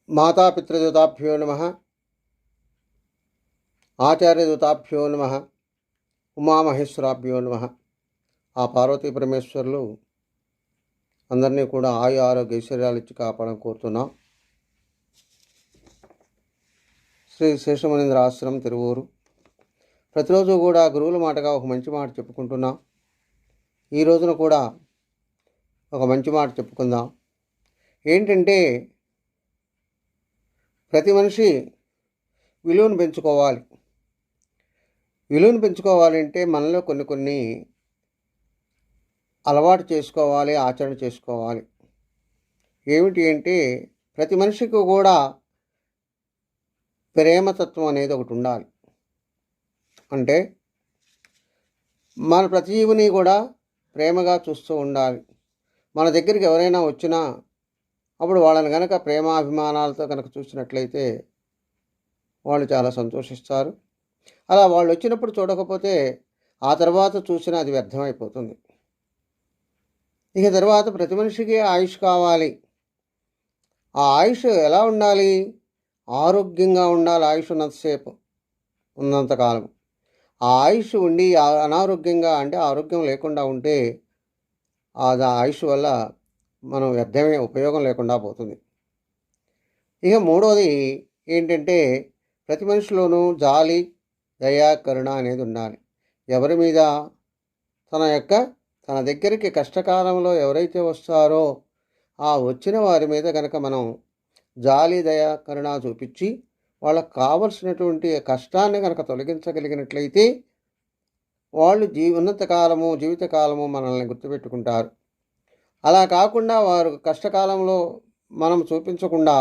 మాతాపితృదూతాభ్యో నమః, ఆచార్యదూతాభ్యో నమః, ఉమామహేశ్వరాభ్యో నమః. ఆ పార్వతీ పరమేశ్వరులు అందరినీ కూడా ఆయు ఆరోగ్య ఐశ్వర్యాలు ఇచ్చి కాపాడని కోరుతున్నాం. శ్రీ శేషమునీంద్ర ఆశ్రమం తిరువూరు. ప్రతిరోజు కూడా గురువుల మాటగా ఒక మంచి మాట చెప్పుకుంటున్నాం. ఈ రోజున కూడా ఒక మంచి మాట చెప్పుకుందాం. ఏంటంటే, ప్రతి మనిషి విలువను పెంచుకోవాలి. విలువను పెంచుకోవాలంటే మనలో కొన్ని అలవాటు చేసుకోవాలి, ఆచరణ చేసుకోవాలి. ఏమిటి అంటే, ప్రతి మనిషికి కూడా ప్రేమతత్వం అనేది ఒకటి ఉండాలి. అంటే మన ప్రతి జీవిని కూడా ప్రేమగా చూస్తూ ఉండాలి. మన దగ్గరికి ఎవరైనా వచ్చినా అప్పుడు వాళ్ళని కనుక ప్రేమాభిమానాలతో కనుక చూసినట్లయితే వాళ్ళు చాలా సంతోషిస్తారు. అలా వాళ్ళు వచ్చినప్పుడు చూడకపోతే ఆ తర్వాత చూసినా అది వ్యర్థమైపోతుంది. ఇక తర్వాత ప్రతి మనిషికి ఆయుష్ కావాలి. ఆ ఆయుష్ ఎలా ఉండాలి? ఆరోగ్యంగా ఉండాలి. ఆయుష్ ఉన్నంతసేపు, ఉన్నంతకాలం. ఆ ఆయుష్ ఉండి అనారోగ్యంగా అంటే ఆరోగ్యం లేకుండా ఉంటే ఆ ఆయుష్ వల్ల మనం వ్యర్థమే, ఉపయోగం లేకుండా పోతుంది. ఇక మూడోది ఏంటంటే, ప్రతి మనిషిలోనూ జాలి, దయ, కరుణ అనేది ఉండాలి. ఎవరి మీద తన దగ్గరికి కష్టకాలంలో ఎవరైతే వస్తారో ఆ వచ్చిన వారి మీద కనుక మనం జాలి, దయ, కరుణ చూపించి వాళ్ళకు కావలసినటువంటి కష్టాన్ని కనుక తొలగించగలిగినట్లయితే వాళ్ళు ఉన్నంతకాలము, జీవితకాలము మనల్ని గుర్తుపెట్టుకుంటారు. అలా కాకుండా వారు కష్టకాలంలో మనం చూపించకుండా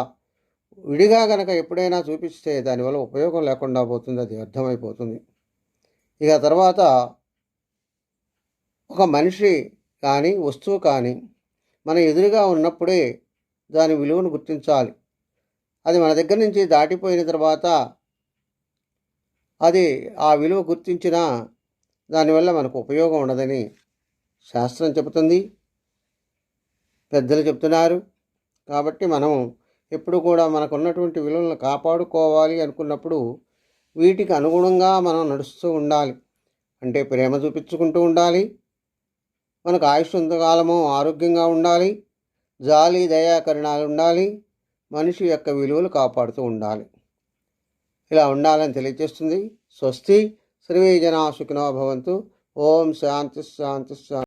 విడిగా కనుక ఎప్పుడైనా చూపిస్తే దానివల్ల ఉపయోగం లేకుండా పోతుంది, అది వ్యర్థమైపోతుంది. ఇక తర్వాత ఒక మనిషి కానీ వస్తువు కానీ మన ఎదురుగా ఉన్నప్పుడే దాని విలువను గుర్తించాలి. అది మన దగ్గర నుంచి దాటిపోయిన తర్వాత అది ఆ విలువ గుర్తించినా దానివల్ల మనకు ఉపయోగం ఉండదని శాస్త్రం చెబుతుంది, పెద్దలు చెప్తున్నారు. కాబట్టి మనం ఎప్పుడు కూడా మనకున్నటువంటి విలువలను కాపాడుకోవాలి అనుకున్నప్పుడు వీటికి అనుగుణంగా మనం నడుస్తూ ఉండాలి. అంటే ప్రేమ చూపించుకుంటూ ఉండాలి, మనకు ఆయుష్ ఎంతకాలమో ఆరోగ్యంగా ఉండాలి, జాలి, దయా, కరుణాలు ఉండాలి, మనిషి యొక్క విలువలు కాపాడుతూ ఉండాలి. ఇలా ఉండాలని తెలియజేస్తుంది. స్వస్తి. సర్వే జనా సుఖినో భవంతు. ఓం శాంతి శాంతి శాంతి.